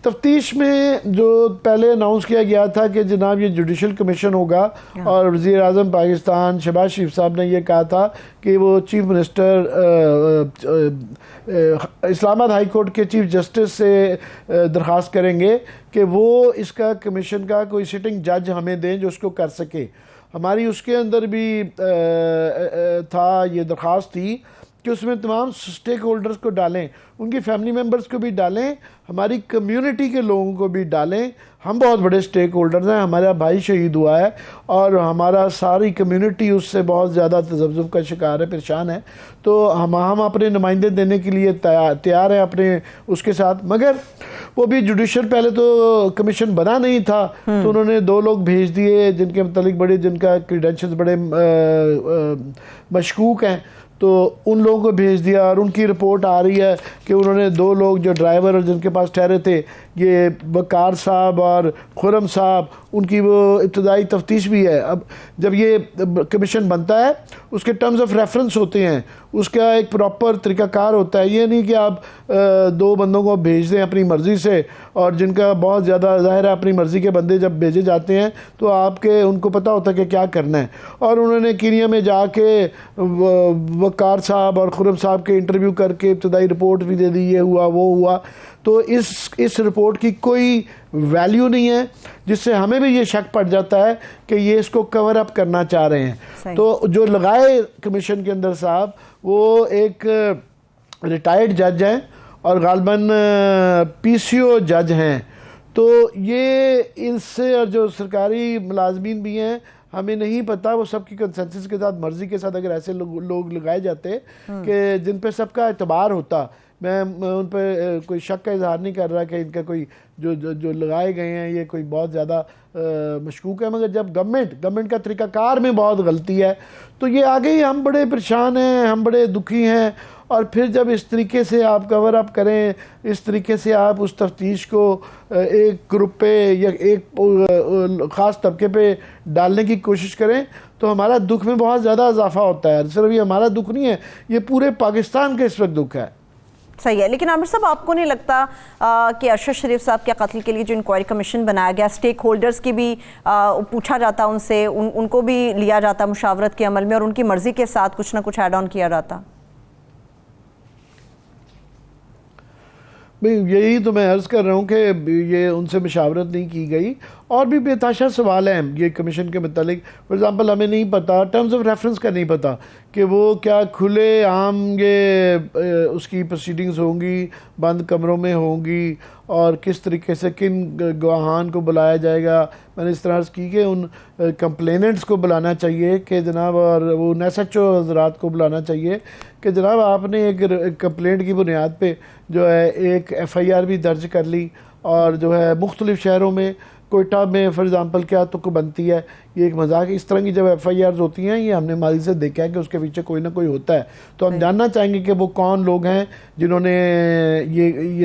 تفتیش میں جو پہلے اناؤنس کیا گیا تھا کہ جناب یہ جوڈیشل کمیشن ہوگا, اور وزیر اعظم پاکستان شہباز شریف صاحب نے یہ کہا تھا کہ وہ چیف منسٹر اسلام آباد ہائی کورٹ کے چیف جسٹس سے درخواست کریں گے کہ وہ اس کا کمیشن کا کوئی سٹنگ جج ہمیں دیں جو اس کو کر سکے. ہماری اس کے اندر بھی تھا, یہ درخواست تھی کہ اس میں تمام سٹیک ہولڈرز کو ڈالیں, ان کی فیملی ممبرز کو بھی ڈالیں, ہماری کمیونٹی کے لوگوں کو بھی ڈالیں. ہم بہت بڑے سٹیک ہولڈرز ہیں, ہمارا بھائی شہید ہوا ہے, اور ہمارا ساری کمیونٹی اس سے بہت زیادہ تذبذب کا شکار ہے, پریشان ہے. تو ہم اپنے نمائندے دینے کے لیے تیار ہیں اپنے اس کے ساتھ. مگر وہ بھی جوڈیشل پہلے تو کمیشن بنا نہیں تھا, تو انہوں نے 2 لوگ بھیج دیے جن کے متعلق جن کا کریڈینشلز بڑے مشکوک ہیں, تو ان لوگوں کو بھیج دیا. اور ان کی رپورٹ آ رہی ہے کہ انہوں نے 2 لوگ جو ڈرائیور اور جن کے پاس ٹھہرے تھے, یہ وقار صاحب اور خرم صاحب, ان کی وہ ابتدائی تفتیش بھی ہے. اب جب یہ کمیشن بنتا ہے اس کے ٹرمز آف ریفرنس ہوتے ہیں, اس کا ایک پراپر طریقہ کار ہوتا ہے. یہ نہیں کہ آپ 2 بندوں کو بھیج دیں اپنی مرضی سے, اور جن کا بہت زیادہ ظاہر ہے اپنی مرضی کے بندے جب بھیجے جاتے ہیں تو آپ کے ان کو پتہ ہوتا ہے کہ کیا کرنا ہے. اور انہوں نے کینیا میں جا کے وقار صاحب اور خرم صاحب کے انٹرویو کر کے ابتدائی رپورٹ بھی دے دی, یہ ہوا وہ ہوا. تو اس رپورٹ کی کوئی ویلیو نہیں ہے, جس سے ہمیں بھی یہ شک پڑ جاتا ہے کہ یہ اس کو کور اپ کرنا چاہ رہے ہیں. تو جو لگائے کمیشن کے اندر صاحب وہ ایک ریٹائرڈ جج ہیں, اور غالباً پی سی او جج ہیں. تو یہ ان سے, اور جو سرکاری ملازمین بھی ہیں, ہمیں نہیں پتا وہ سب کی کنسنسس کے ساتھ, مرضی کے ساتھ اگر ایسے لوگ لگائے جاتے کہ جن پہ سب کا اعتبار ہوتا. میں ان پہ کوئی شک کا اظہار نہیں کر رہا کہ ان کا کوئی جو لگائے گئے ہیں یہ کوئی بہت زیادہ مشکوک ہے, مگر جب گورنمنٹ کا طریقہ کار میں بہت غلطی ہے تو یہ آگے ہی ہم بڑے پریشان ہیں, ہم بڑے دکھی ہیں. اور پھر جب اس طریقے سے آپ کور اپ کریں, اس طریقے سے آپ اس تفتیش کو ایک گروپ پہ یا ایک خاص طبقے پہ ڈالنے کی کوشش کریں, تو ہمارا دکھ میں بہت زیادہ اضافہ ہوتا ہے. صرف یہ ہمارا دکھ نہیں ہے, یہ پورے پاکستان کا اس وقت دکھ ہے. صحیح ہے. لیکن عامر صاحب آپ کو نہیں لگتا کہ ارشد شریف صاحب کے قتل کے لیے جو انکوائری کمیشن بنایا گیا, سٹیک ہولڈرز کی بھی پوچھا جاتا ان سے, ان کو بھی لیا جاتا مشاورت کے عمل میں, اور ان کی مرضی کے ساتھ کچھ نہ کچھ ایڈ آن کیا جاتا؟ یہی تو میں عرض کر رہا ہوں کہ یہ ان سے مشاورت نہیں کی گئی. اور بھی بے سوال ہیں یہ کمیشن کے متعلق. فار ایگزامپل ہمیں نہیں پتہ ٹرمز آف ریفرنس کا نہیں پتہ کہ وہ کیا کھلے عام یہ اس کی پروسیڈنگز ہوں گی, بند کمروں میں ہوں گی, اور کس طریقے سے کن گواہان کو بلایا جائے گا. میں نے اس طرح عرض کی کہ ان کمپلیننٹس کو بلانا چاہیے کہ جناب, اور وہ ایس ایچ او حضرات کو بلانا چاہیے کہ جناب آپ نے ایک کمپلینٹ کی بنیاد پہ جو ہے ایک ایف آئی آر بھی درج کر لی, اور جو ہے مختلف شہروں میں کوئٹہ میں فار ایگزامپل کیا تک بنتی ہے. یہ ایک مذاق, اس طرح کی جب ایف آئی آرز ہوتی ہیں یہ ہم نے ماضی سے دیکھا ہے کہ اس کے پیچھے کوئی نہ کوئی ہوتا ہے. تو ہم جاننا چاہیں گے کہ وہ کون لوگ ہیں جنہوں نے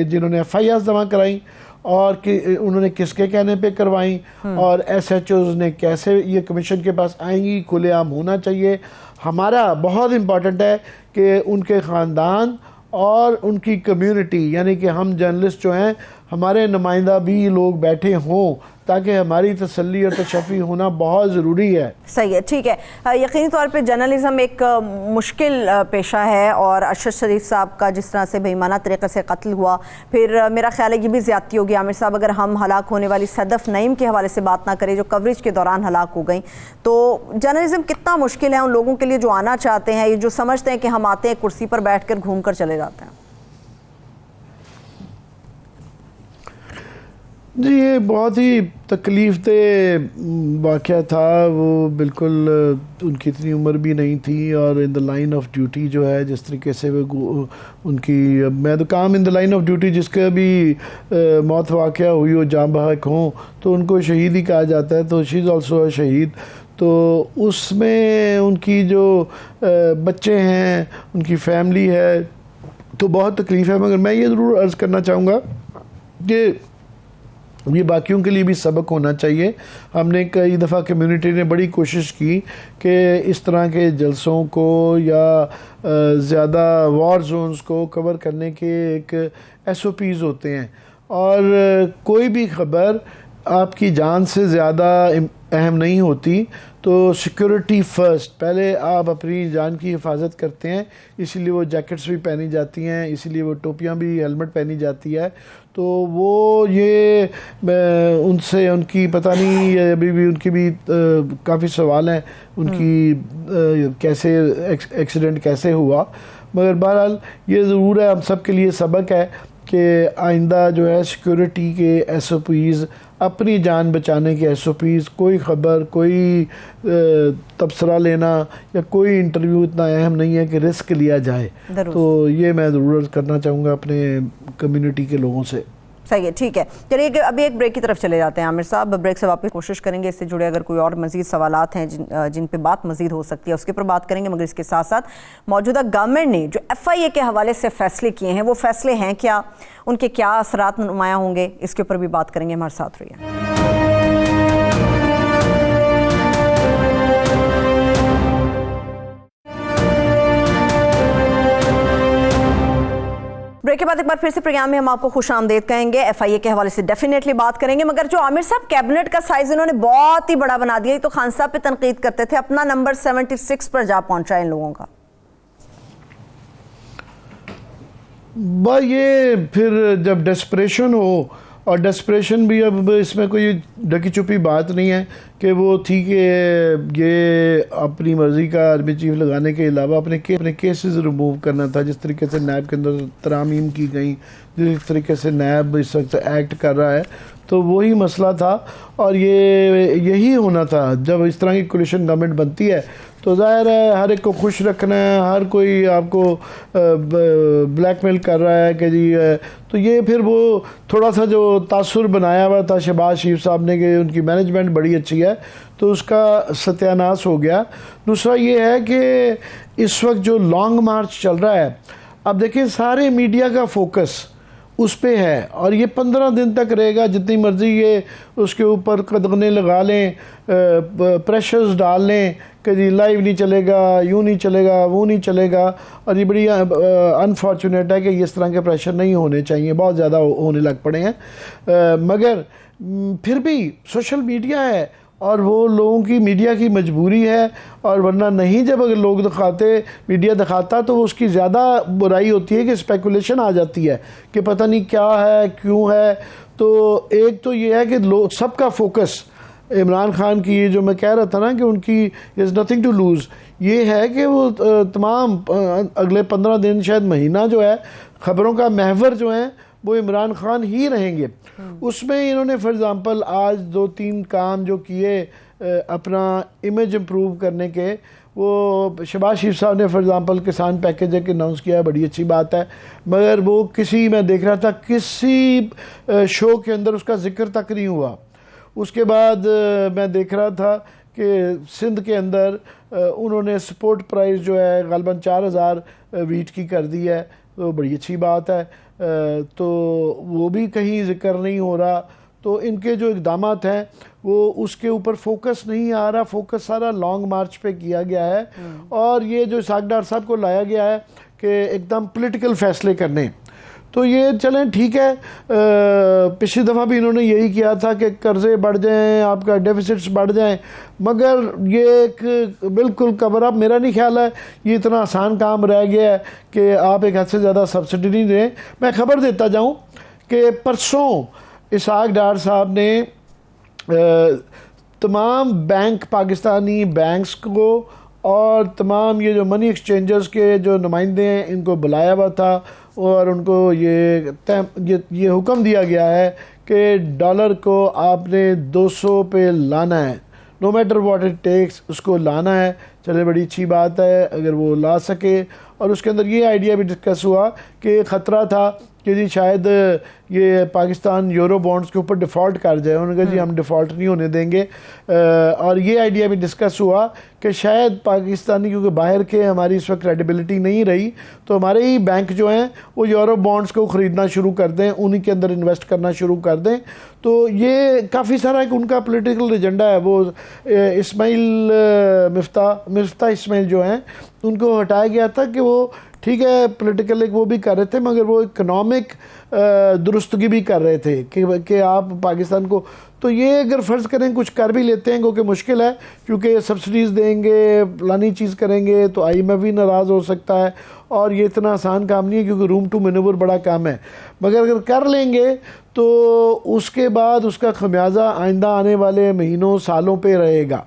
جنہوں نے ایف آئی آرز جمع کرائیں, اور کہ انہوں نے کس کے کہنے پہ کروائیں, اور ایس ایچ اوز نے کیسے یہ کمیشن کے پاس آئیں گی. کھلے عام ہونا چاہیے. ہمارا بہت امپورٹنٹ ہے کہ ان کے خاندان اور ان کی کمیونٹی, یعنی کہ ہم جرنلسٹ جو ہیں ہمارے نمائندہ بھی لوگ بیٹھے ہوں, تاکہ ہماری تسلی اور تشفی ہونا بہت ضروری ہے. صحیح ہے, ٹھیک ہے. یقینی طور پہ جرنلزم ایک مشکل پیشہ ہے, اور ارشد شریف صاحب کا جس طرح سے بے ایمانہ طریقے سے قتل ہوا, پھر میرا خیال ہے یہ بھی زیادتی ہوگی عامر صاحب اگر ہم ہلاک ہونے والی صدف نعیم کے حوالے سے بات نہ کریں جو کوریج کے دوران ہلاک ہو گئیں. تو جرنلزم کتنا مشکل ہے ان لوگوں کے لیے جو آنا چاہتے ہیں, یہ جو سمجھتے ہیں کہ ہم آتے ہیں کرسی پر بیٹھ کر گھوم کر چلے جاتے ہیں. جی یہ بہت ہی تکلیف دہ واقعہ تھا. وہ بالکل ان کی اتنی عمر بھی نہیں تھی, اور ان دا لائن آف ڈیوٹی جو ہے جس طریقے سے وہ ان کی, میں تو کام ان دا لائن آف ڈیوٹی جس کا بھی موت واقعہ ہوئی ہو, جاں بحق ہوں, تو ان کو شہید ہی کہا جاتا ہے. تو شی از آلسو شہید. تو اس میں ان کی جو بچے ہیں, ان کی فیملی ہے, تو بہت تکلیف ہے. مگر میں یہ ضرور عرض کرنا چاہوں گا کہ یہ باقیوں کے لیے بھی سبق ہونا چاہیے. ہم نے کئی دفعہ کمیونٹی نے بڑی کوشش کی کہ اس طرح کے جلسوں کو یا زیادہ وار زونز کو کور کرنے کے ایک ایس او پیز ہوتے ہیں, اور کوئی بھی خبر آپ کی جان سے زیادہ اہم نہیں ہوتی. تو سیکورٹی فرسٹ, پہلے آپ اپنی جان کی حفاظت کرتے ہیں, اسی لیے وہ جیکٹس بھی پہنی جاتی ہیں, اسی لیے وہ ٹوپیاں بھی, ہیلمٹ پہنی جاتی ہے. تو وہ یہ ان سے ان کی پتہ نہیں, ابھی بھی ان کی بھی کافی سوال ہیں ان کی کیسے ایکسیڈنٹ کیسے ہوا. مگر بہرحال یہ ضرور ہے, ہم سب کے لیے سبق ہے کہ آئندہ جو ہے سیکورٹی کے ایس او پیز, اپنی جان بچانے کے ایس او پیز, کوئی خبر, کوئی تبصرہ لینا یا کوئی انٹرویو اتنا اہم نہیں ہے کہ رسک لیا جائے. تو یہ میں ضرور کرنا چاہوں گا اپنے کمیونٹی کے لوگوں سے. صحیح ہے, ٹھیک ہے. چلیے ابھی ایک بریک کی طرف چلے جاتے ہیں عامر صاحب. بریک سے واپس کوشش کریں گے اس سے جڑے اگر کوئی اور مزید سوالات ہیں جن پہ بات مزید ہو سکتی ہے اس کے پر بات کریں گے. مگر اس کے ساتھ ساتھ موجودہ گورنمنٹ نے جو ایف آئی اے کے حوالے سے فیصلے کیے ہیں, وہ فیصلے ہیں کیا, ان کے کیا اثرات نمایاں ہوں گے, اس کے اوپر بھی بات کریں گے. ہمارے ساتھ رہیے. بریک کے بعد ایک بار پھر سے پروگرام میں ہم آپ کو خوش آمدید کہیں گے. ایف آئی اے کے حوالے سے ڈیفینیٹلی بات کریں گے. مگر جو عامر صاحب کیبنٹ کا سائز انہوں نے بہت ہی بڑا بنا دیا, تو خان صاحب پہ تنقید کرتے تھے, اپنا نمبر 76 پر جا پہنچا ان لوگوں کا. یہ پھر جب ڈیسپریشن ہو, اور ڈیسپریشن بھی اب اس میں کوئی ڈکی چھپی بات نہیں ہے کہ وہ تھی کہ یہ اپنی مرضی کا آرمی چیف لگانے کے علاوہ اپنے کیسز ریموو کرنا تھا. جس طریقے سے نیب کے اندر ترامیم کی گئیں, جس طریقے سے نیب اس وقت ایکٹ کر رہا ہے, تو وہی مسئلہ تھا. اور یہی ہونا تھا جب اس طرح کی کولیشن گورنمنٹ بنتی ہے. تو ظاہر ہے ہر ایک کو خوش رکھنا ہے, ہر کوئی آپ کو بلیک میل کر رہا ہے کہ جی, تو یہ پھر وہ تھوڑا سا جو تاثر بنایا ہوا تھا شہباز شریف صاحب نے کہ ان کی مینجمنٹ بڑی اچھی ہے, تو اس کا ستیہ ناش ہو گیا. دوسرا یہ ہے کہ اس وقت جو لانگ مارچ چل رہا ہے, اب دیکھیں سارے میڈیا کا فوکس اس پہ ہے, اور یہ 15 دن تک رہے گا. جتنی مرضی یہ اس کے اوپر قدغنے لگا لیں, پریشرز ڈال لیں کہ جی لائیو نہیں چلے گا, یوں نہیں چلے گا, وہ نہیں چلے گا. اور یہ بڑی انفارچونیٹ ہے کہ اس طرح کے پریشر نہیں ہونے چاہیے, بہت زیادہ ہونے لگ پڑے ہیں. مگر پھر بھی سوشل میڈیا ہے, اور وہ لوگوں کی میڈیا کی مجبوری ہے، اور ورنہ نہیں جب اگر لوگ دکھاتے، میڈیا دکھاتا تو اس کی زیادہ برائی ہوتی ہے کہ اسپیکولیشن آ جاتی ہے کہ پتہ نہیں کیا ہے کیوں ہے۔ تو ایک تو یہ ہے کہ سب کا فوکس عمران خان کی، جو میں کہہ رہا تھا نا کہ ان کی از نتھنگ ٹو لوز، یہ ہے کہ وہ تمام اگلے 15 دن شاید مہینہ جو ہے خبروں کا محور جو ہے وہ عمران خان ہی رہیں گے۔ اس میں انہوں نے فار ایگزامپل آج 2-3 کام جو کیے اپنا امیج امپروو کرنے کے، وہ شہباز شریف صاحب نے فار ایگزامپل کسان پیکیج ایک اناؤنس کیا ہے، بڑی اچھی بات ہے، مگر وہ میں دیکھ رہا تھا کسی شو کے اندر اس کا ذکر تک نہیں ہوا۔ اس کے بعد میں دیکھ رہا تھا کہ سندھ کے اندر انہوں نے سپورٹ پرائز جو ہے غالباً 4000 ویٹ کی کر دی ہے، تو بڑی اچھی بات ہے، تو وہ بھی کہیں ذکر نہیں ہو رہا۔ تو ان کے جو اقدامات ہیں وہ اس کے اوپر فوکس نہیں آ رہا، فوکس سارا لانگ مارچ پہ کیا گیا ہے، اور یہ جو اسحاق ڈار صاحب کو لایا گیا ہے کہ ایک دم پولیٹیکل فیصلے کرنے، تو یہ چلیں ٹھیک ہے۔ پچھلی دفعہ بھی انہوں نے یہی کیا تھا کہ قرضے بڑھ جائیں، آپ کا ڈیفیسٹس بڑھ جائیں، مگر یہ ایک بالکل کور اپ، میرا نہیں خیال ہے یہ اتنا آسان کام رہ گیا ہے کہ آپ ایک حد سے زیادہ سبسڈی نہیں دیں۔ میں خبر دیتا جاؤں کہ پرسوں اسحاق ڈار صاحب نے تمام بینک، پاکستانی بینکس کو اور تمام یہ جو منی ایکسچینجرز کے جو نمائندے ہیں ان کو بلایا ہوا تھا، اور ان کو یہ حکم دیا گیا ہے کہ ڈالر کو آپ نے 200 پہ لانا ہے، no matter what it takes, اس کو لانا ہے۔ چلے بڑی اچھی بات ہے اگر وہ لا سکے، اور اس کے اندر یہ آئیڈیا بھی ڈسکس ہوا کہ خطرہ تھا کہ جی شاید یہ پاکستان یورو بانڈز کے اوپر ڈیفالٹ کر جائے، انہوں نے کہا جی ہم ڈیفالٹ نہیں ہونے دیں گے، اور یہ آئیڈیا بھی ڈسکس ہوا کہ شاید پاکستانی، کیونکہ باہر کے ہماری اس وقت کریڈیبلٹی نہیں رہی، تو ہمارے ہی بینک جو ہیں وہ یورو بانڈز کو خریدنا شروع کر دیں، انہی کے اندر انویسٹ کرنا شروع کر دیں۔ تو یہ کافی سارا ایک ان کا پولیٹیکل ایجنڈا ہے۔ وہ اسماعیل مفتاح اسماعیل جو ہیں ان کو ہٹایا گیا تھا کہ وہ ٹھیک ہے پولیٹیکل ایک وہ بھی کر رہے تھے، مگر وہ اکنامک درستگی بھی کر رہے تھے کہ آپ پاکستان کو، تو یہ اگر فرض کریں کچھ کر بھی لیتے ہیں کیونکہ مشکل ہے، کیونکہ سبسڈیز دیں گے، فلانی چیز کریں گے تو آئی ایم ایف بھی ناراض ہو سکتا ہے، اور یہ اتنا آسان کام نہیں ہے کیونکہ روم ٹو مینور بڑا کام ہے، مگر اگر کر لیں گے تو اس کے بعد اس کا خمیازہ آئندہ آنے والے مہینوں سالوں پہ رہے گا۔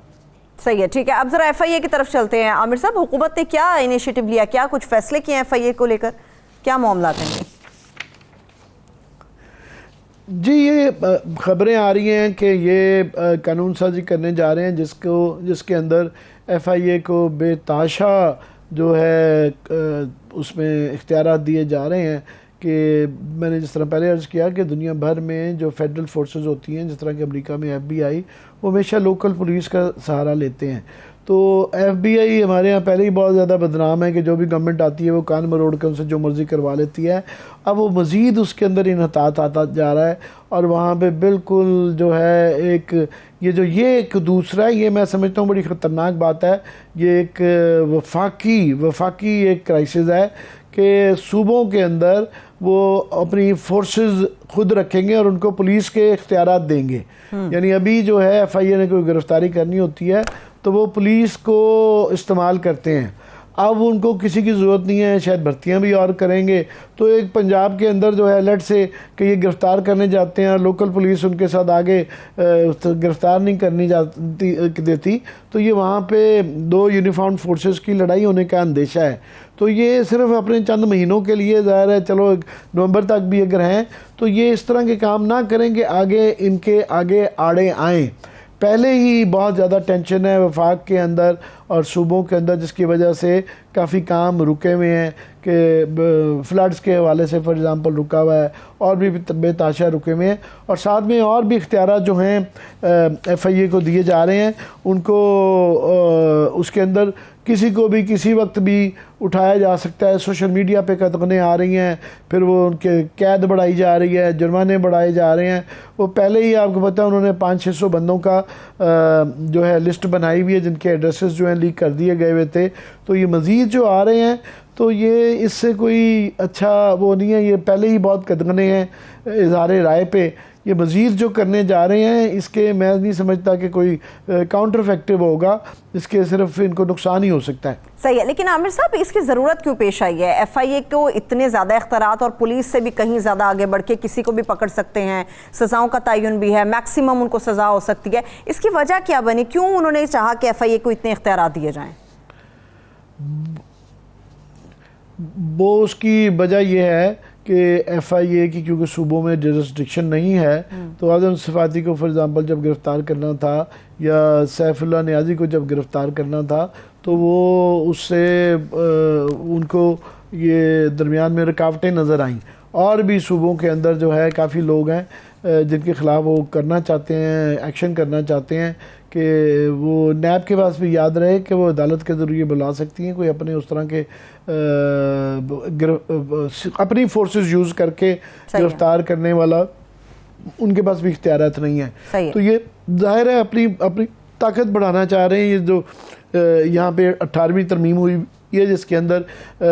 صحیح ہے، ٹھیک ہے۔ اب ذرا ایف آئی اے کی طرف چلتے ہیں۔ عامر صاحب، حکومت نے کیا انیشیٹو لیا، کیا کچھ فیصلے کیے ہیں ایف آئی اے کو لے کر، کیا معاملات ہیں؟ جی یہ خبریں آ رہی ہیں کہ یہ قانون سازی کرنے جا رہے ہیں جس کے اندر ایف آئی اے کو بے تحاشا جو ہے اس میں اختیارات دیے جا رہے ہیں کہ میں نے جس طرح پہلے عرض کیا کہ دنیا بھر میں جو فیڈرل فورسز ہوتی ہیں، جس طرح کہ امریکہ میں ایف بی آئی، وہ ہمیشہ لوکل پولیس کا سہارا لیتے ہیں۔ تو ایف بی آئی ہمارے ہاں پہلے ہی بہت زیادہ بدنام ہے کہ جو بھی گورنمنٹ آتی ہے وہ کان مروڑ کے ان سے جو مرضی کروا لیتی ہے۔ اب وہ مزید اس کے اندر انحطاط آتا جا رہا ہے، اور وہاں پہ بالکل جو ہے یہ ایک دوسرا، یہ میں سمجھتا ہوں بڑی خطرناک بات ہے، یہ ایک وفاقی ایک کرائسس ہے کہ صوبوں کے اندر وہ اپنی فورسز خود رکھیں گے اور ان کو پولیس کے اختیارات دیں گے۔ یعنی ابھی جو ہے ایف آئی اے نے کوئی گرفتاری کرنی ہوتی ہے تو وہ پولیس کو استعمال کرتے ہیں، اب ان کو کسی کی ضرورت نہیں ہے، شاید بھرتیاں بھی اور کریں گے۔ تو ایک پنجاب کے اندر جو ہے لیٹ سے کہ یہ گرفتار کرنے جاتے ہیں، لوکل پولیس ان کے ساتھ آگے گرفتار نہیں کرنی دیتی، تو یہ وہاں پہ دو یونیفارم فورسز کی لڑائی ہونے کا اندیشہ ہے۔ تو یہ صرف اپنے چند مہینوں کے لیے ظاہر ہے، چلو نومبر تک بھی اگر ہیں تو یہ اس طرح کے کام نہ کریں کہ آگے ان کے آگے آڑے آئیں۔ پہلے ہی بہت زیادہ ٹینشن ہے وفاق کے اندر اور صوبوں کے اندر، جس کی وجہ سے کافی کام رکے ہوئے ہیں کہ فلڈز کے حوالے سے فار ایگزامپل رکا ہوا ہے، اور بھی بے تحاشا رکے ہوئے ہیں، اور ساتھ میں اور بھی اختیارات جو ہیں ایف آئی اے کو دیے جا رہے ہیں ان کو، اس کے اندر کسی کو بھی کسی وقت بھی اٹھایا جا سکتا ہے۔ سوشل میڈیا پہ قدغنیں آ رہی ہیں، پھر وہ ان کے قید بڑھائی جا رہی ہے، جرمانے بڑھائے جا رہے ہیں۔ وہ پہلے ہی آپ کو پتہ ہے انہوں نے 500-600 بندوں کا جو ہے لسٹ بنائی ہوئی ہے جن کے ایڈریسز جو ہیں لیک کر دیے گئے ہوئے تھے، تو یہ مزید جو آ رہے ہیں تو یہ اس سے کوئی اچھا وہ نہیں ہے. یہ پہلے ہی بہت قدغنے ہیں اظہار رائے پہ. یہ مزید جو کرنے جا رہے ہیں اس کے میں نہیں سمجھتا کہ کوئی کاؤنٹر افیکٹو ہوگا. اس کے صرف ان کو نقصان ہی ہو سکتا ہے. صحیح ہے. لیکن عامر صاحب اس کی ضرورت کیوں پیش آئی ہے؟ ایف آئی اے کو اتنے زیادہ اختیارات اور پولیس سے بھی کہیں زیادہ آگے بڑھ کے کسی کو بھی پکڑ سکتے ہیں, سزاؤں کا تعین بھی ہے, میکسیمم ان کو سزا ہو سکتی ہے. اس کی وجہ کیا بنی؟ کیوں انہوں نے چاہا کہ ایف آئی اے کو اتنے اختیارات دیے جائیں؟ وہ اس کی وجہ یہ ہے کہ ایف آئی اے کی کیونکہ صوبوں میں جورسڈکشن نہیں ہے, تو اعظم صفاتی کو فار ایگزامپل جب گرفتار کرنا تھا یا سیف اللہ نیازی کو جب گرفتار کرنا تھا تو وہ اس سے ان کو یہ درمیان میں رکاوٹیں نظر آئیں. اور بھی صوبوں کے اندر جو ہے کافی لوگ ہیں جن کے خلاف وہ کرنا چاہتے ہیں, ایکشن کرنا چاہتے ہیں کہ وہ نیب کے پاس بھی یاد رہے کہ وہ عدالت کے ذریعے بلا سکتی ہیں. کوئی اپنے اس طرح کے اپنی فورسز یوز کر کے گرفتار کرنے والا ان کے پاس بھی اختیارات نہیں ہیں. تو یہ ظاہر ہے اپنی طاقت بڑھانا چاہ رہے ہیں. یہ جو یہاں پہ 18ویں ترمیم ہوئی ہے جس کے اندر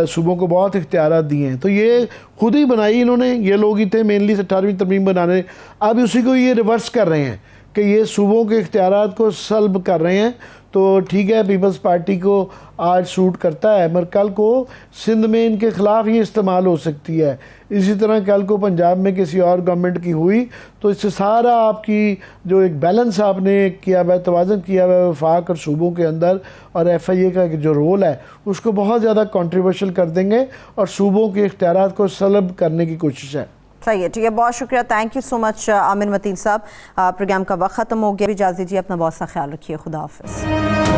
صوبوں کو بہت اختیارات دیے ہیں, تو یہ خود ہی بنائی انہوں نے. یہ لوگ ہی تھے مینلی 18ویں ترمیم بنانے. اب اسی کو یہ ریورس کر رہے ہیں کہ یہ صوبوں کے اختیارات کو سلب کر رہے ہیں. تو ٹھیک ہے پیپلز پارٹی کو آج سوٹ کرتا ہے, مگر کل کو سندھ میں ان کے خلاف یہ استعمال ہو سکتی ہے. اسی طرح کل کو پنجاب میں کسی اور گورنمنٹ کی ہوئی تو اس سے سارا آپ کی جو ایک بیلنس آپ نے کیا ہوا ہے, توازن کیا ہوا ہے وفاق اور صوبوں کے اندر, اور ایف آئی اے کا جو رول ہے اس کو بہت زیادہ کنٹریورشل کر دیں گے اور صوبوں کے اختیارات کو سلب کرنے کی کوشش ہے. صحیح ہے, ٹھیک ہے, بہت شکریہ, تھینک یو سو مچ عامر متین صاحب. پروگرام کا وقت ختم ہو گیا, اجازت دیجیے, اپنا بہت سا خیال رکھیے, خدا حافظ.